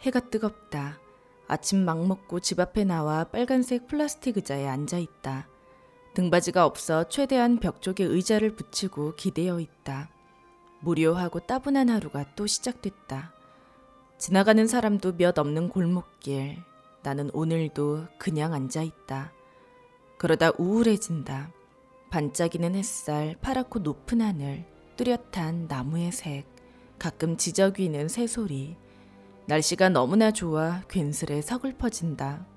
해가 뜨겁다. 아침 막 먹고 집 앞에 나와 빨간색 플라스틱 의자에 앉아있다. 등받이가 없어 최대한 벽 쪽에 의자를 붙이고 기대어 있다. 무료하고 따분한 하루가 또 시작됐다. 지나가는 사람도 몇 없는 골목길. 나는 오늘도 그냥 앉아있다. 그러다 우울해진다. 반짝이는 햇살, 파랗고 높은 하늘, 뚜렷한 나무의 색, 가끔 지저귀는 새소리. 날씨가 너무나 좋아 괜스레 서글퍼진다.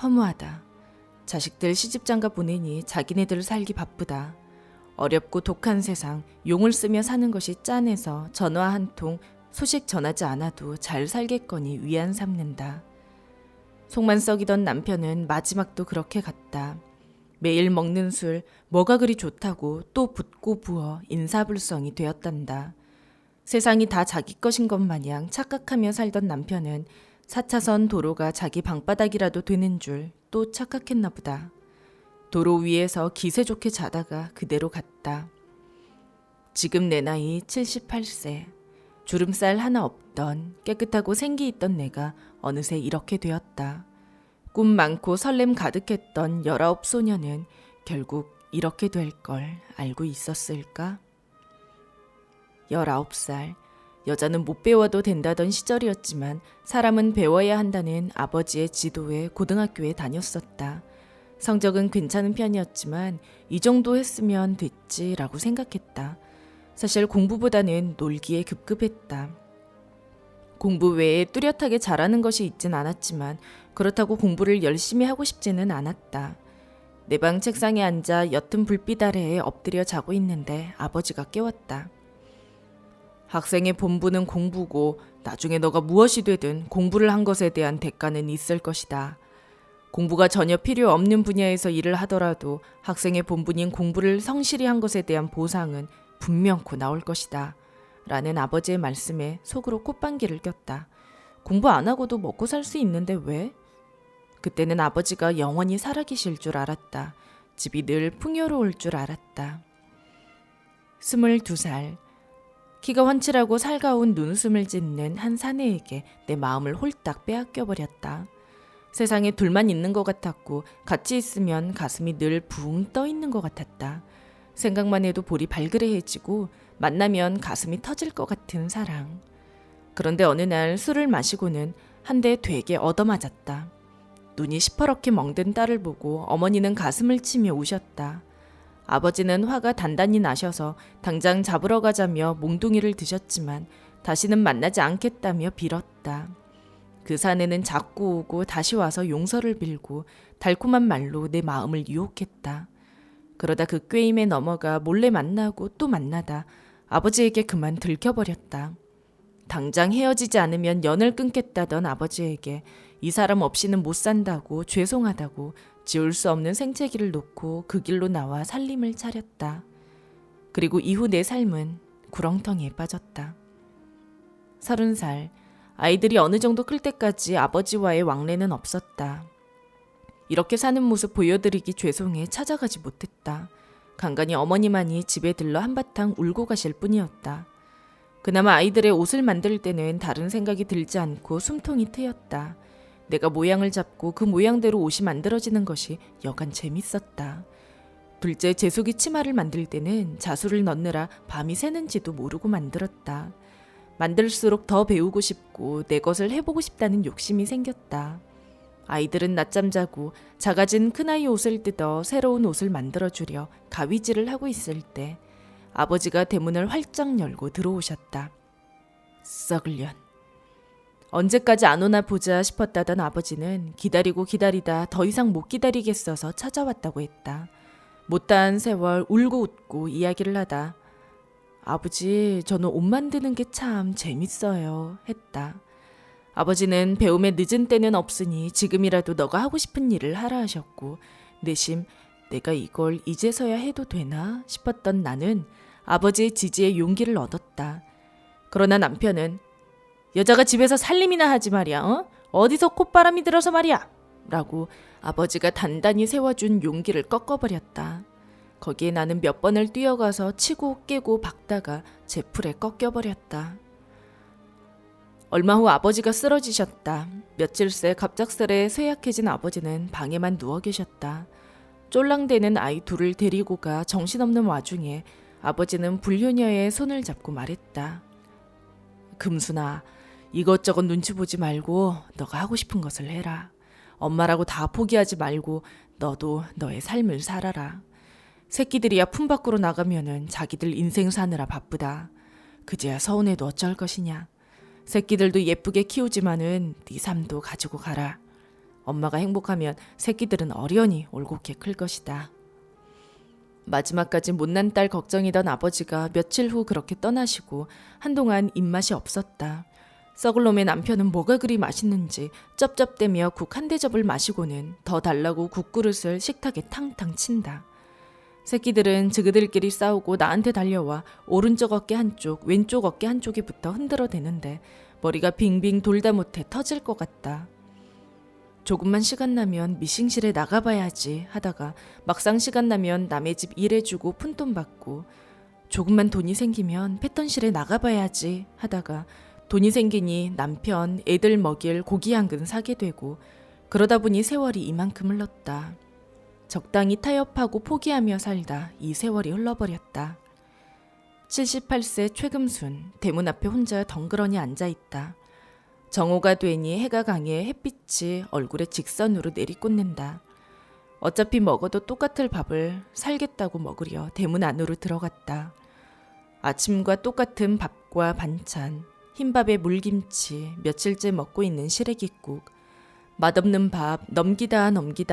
허무하다. 자식들 시집장가 보내니 자기네들 살기 바쁘다. 어렵고 독한 세상, 용을 쓰며 사는 것이 짠해서 전화 한 통 소식 전하지 않아도 잘 살겠거니 위안 삼는다. 속만 썩이던 남편은 마지막도 그렇게 갔다. 매일 먹는 술, 뭐가 그리 좋다고 또 붓고 부어 인사불성이 되었단다. 세상이 다 자기 것인 것 마냥 착각하며 살던 남편은 4차선 도로가 자기 방바닥이라도 되는 줄 또 착각했나 보다. 도로 위에서 기세 좋게 자다가 그대로 갔다. 지금 내 나이 78세. 주름살 하나 없던 깨끗하고 생기 있던 내가 어느새 이렇게 되었다. 꿈 많고 설렘 가득했던 19 소녀는 결국 이렇게 될 걸 알고 있었을까? 19살. 여자는 못 배워도 된다던 시절이었지만 사람은 배워야 한다는 아버지의 지도에 고등학교에 다녔었다. 성적은 괜찮은 편이었지만 이 정도 했으면 됐지라고 생각했다. 사실 공부보다는 놀기에 급급했다. 공부 외에 뚜렷하게 잘하는 것이 있진 않았지만 그렇다고 공부를 열심히 하고 싶지는 않았다. 내 방 책상에 앉아 옅은 불빛 아래에 엎드려 자고 있는데 아버지가 깨웠다. 학생의 본분은 공부고 나중에 너가 무엇이 되든 공부를 한 것에 대한 대가는 있을 것이다. 공부가 전혀 필요 없는 분야에서 일을 하더라도 학생의 본분인 공부를 성실히 한 것에 대한 보상은 분명코 나올 것이다. 라는 아버지의 말씀에 속으로 콧방귀를 꼈다. 공부 안 하고도 먹고 살 수 있는데 왜? 그때는 아버지가 영원히 살아계실 줄 알았다. 집이 늘 풍요로울 줄 알았다. 22살. 키가 훤칠하고 살가운 눈웃음을 짓는 한 사내에게 내 마음을 홀딱 빼앗겨버렸다. 세상에 둘만 있는 것 같았고 같이 있으면 가슴이 늘 붕 떠 있는 것 같았다. 생각만 해도 볼이 발그레해지고 만나면 가슴이 터질 것 같은 사랑. 그런데 어느 날 술을 마시고는 한 대 되게 얻어맞았다. 눈이 시퍼렇게 멍든 딸을 보고 어머니는 가슴을 치며 우셨다. 아버지는 화가 단단히 나셔서 당장 잡으러 가자며 몽둥이를 드셨지만 다시는 만나지 않겠다며 빌었다. 그 사내는 자꾸 오고 다시 와서 용서를 빌고 달콤한 말로 내 마음을 유혹했다. 그러다 그 꾀임에 넘어가 몰래 만나고 또 만나다 아버지에게 그만 들켜버렸다. 당장 헤어지지 않으면 연을 끊겠다던 아버지에게 이 사람 없이는 못 산다고 죄송하다고 지울 수 없는 생채기를 놓고 그 길로 나와 살림을 차렸다. 그리고 이후 내 삶은 구렁텅이에 빠졌다. 30살. 아이들이 어느 정도 클 때까지 아버지와의 왕래는 없었다. 이렇게 사는 모습 보여드리기 죄송해 찾아가지 못했다. 간간히 어머니만이 집에 들러 한바탕 울고 가실 뿐이었다. 그나마 아이들의 옷을 만들 때는 다른 생각이 들지 않고 숨통이 트였다. 내가 모양을 잡고 그 모양대로 옷이 만들어지는 것이 여간 재밌었다. 둘째 재숙이 치마를 만들 때는 자수를 넣느라 밤이 새는지도 모르고 만들었다. 만들수록 더 배우고 싶고 내 것을 해보고 싶다는 욕심이 생겼다. 아이들은 낮잠 자고 작아진 큰아이 옷을 뜯어 새로운 옷을 만들어주려 가위질을 하고 있을 때 아버지가 대문을 활짝 열고 들어오셨다. 썩을 년. 언제까지 안 오나 보자 싶었다던 아버지는 기다리고 기다리다 더 이상 못 기다리겠어서 찾아왔다고 했다. 못다한 세월 울고 웃고 이야기를 하다 아버지, 저는 옷 만드는 게 참 재밌어요 했다. 아버지는 배움에 늦은 때는 없으니 지금이라도 너가 하고 싶은 일을 하라 하셨고 내심 내가 이걸 이제서야 해도 되나 싶었던 나는 아버지의 지지에 용기를 얻었다. 그러나 남편은 여자가 집에서 살림이나 하지 말이야. 어디서 콧바람이 들어서 말이야. 라고 아버지가 단단히 세워준 용기를 꺾어버렸다. 거기에 나는 몇 번을 뛰어가서 치고 깨고 박다가 제 풀에 꺾여버렸다. 얼마 후 아버지가 쓰러지셨다. 며칠 새 갑작스레 쇠약해진 아버지는 방에만 누워 계셨다. 쫄랑대는 아이 둘을 데리고 가 정신없는 와중에 아버지는 불효녀의 손을 잡고 말했다. 금순아, 이것저것 눈치 보지 말고 너가 하고 싶은 것을 해라. 엄마라고 다 포기하지 말고 너도 너의 삶을 살아라. 새끼들이야 품 밖으로 나가면은 자기들 인생 사느라 바쁘다. 그제야 서운해도 어쩔 것이냐. 새끼들도 예쁘게 키우지만은 네 삶도 가지고 가라. 엄마가 행복하면 새끼들은 어련히 올곧게 클 것이다. 마지막까지 못난 딸 걱정이던 아버지가 며칠 후 그렇게 떠나시고 한동안 입맛이 없었다. 썩을 놈의 남편은 뭐가 그리 맛있는지 쩝쩝대며 국 한 대접을 마시고는 더 달라고 국그릇을 식탁에 탕탕 친다. 새끼들은 저그들끼리 싸우고 나한테 달려와 오른쪽 어깨 한쪽, 왼쪽 어깨 한쪽에 붙어 흔들어대는데 머리가 빙빙 돌다 못해 터질 것 같다. 조금만 시간 나면 미싱실에 나가봐야지 하다가 막상 시간 나면 남의 집 일해주고 푼돈 받고, 조금만 돈이 생기면 패턴실에 나가봐야지 하다가 돈이 생기니 남편, 애들 먹일 고기 한 근 사게 되고, 그러다 보니 세월이 이만큼 흘렀다. 적당히 타협하고 포기하며 살다 이 세월이 흘러버렸다. 78세 최금순, 대문 앞에 혼자 덩그러니 앉아있다. 정오가 되니 해가 강해 햇빛이 얼굴에 직선으로 내리꽂는다. 어차피 먹어도 똑같을 밥을 살겠다고 먹으려 대문 안으로 들어갔다. 아침과 똑같은 밥과 반찬, 흰밥에 물김치, 며칠째 먹고 있는 시래기국. 맛없는 밥 넘기다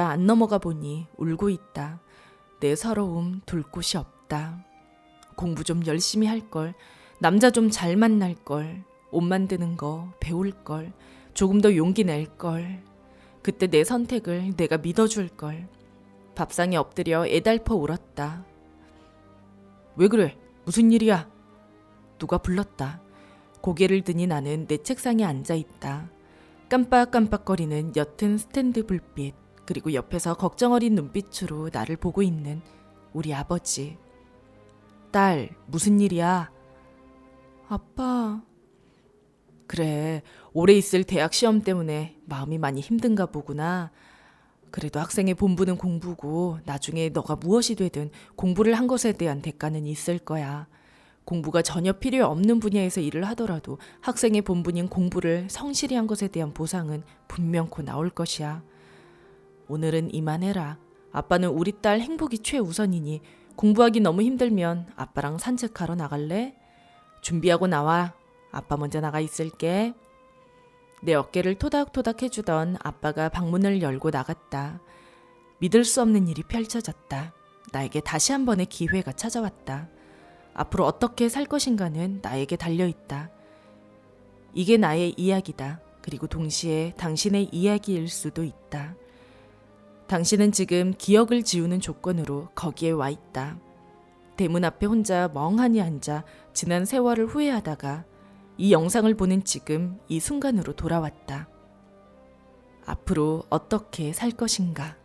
안 넘어가 보니 울고 있다. 내 서러움 둘 곳이 없다. 공부 좀 열심히 할걸. 남자 좀 잘 만날걸. 옷 만드는 거 배울걸. 조금 더 용기 낼걸. 그때 내 선택을 내가 믿어줄걸. 밥상에 엎드려 애달퍼 울었다. 왜 그래? 무슨 일이야? 누가 불렀다. 고개를 드니 나는 내 책상에 앉아있다. 깜빡깜빡거리는 옅은 스탠드 불빛, 그리고 옆에서 걱정 어린 눈빛으로 나를 보고 있는 우리 아버지. 딸, 무슨 일이야? 아빠. 그래, 오래 있을 대학 시험 때문에 마음이 많이 힘든가 보구나. 그래도 학생의 본분은 공부고 나중에 너가 무엇이 되든 공부를 한 것에 대한 대가는 있을 거야. 공부가 전혀 필요 없는 분야에서 일을 하더라도 학생의 본분인 공부를 성실히 한 것에 대한 보상은 분명코 나올 것이야. 오늘은 이만해라. 아빠는 우리 딸 행복이 최우선이니 공부하기 너무 힘들면 아빠랑 산책하러 나갈래? 준비하고 나와. 아빠 먼저 나가 있을게. 내 어깨를 토닥토닥 해주던 아빠가 방문을 열고 나갔다. 믿을 수 없는 일이 펼쳐졌다. 나에게 다시 한 번의 기회가 찾아왔다. 앞으로 어떻게 살 것인가는 나에게 달려있다. 이게 나의 이야기다. 그리고 동시에 당신의 이야기일 수도 있다. 당신은 지금 기억을 지우는 조건으로 거기에 와 있다. 대문 앞에 혼자 멍하니 앉아 지난 세월을 후회하다가 이 영상을 보는 지금 이 순간으로 돌아왔다. 앞으로 어떻게 살 것인가?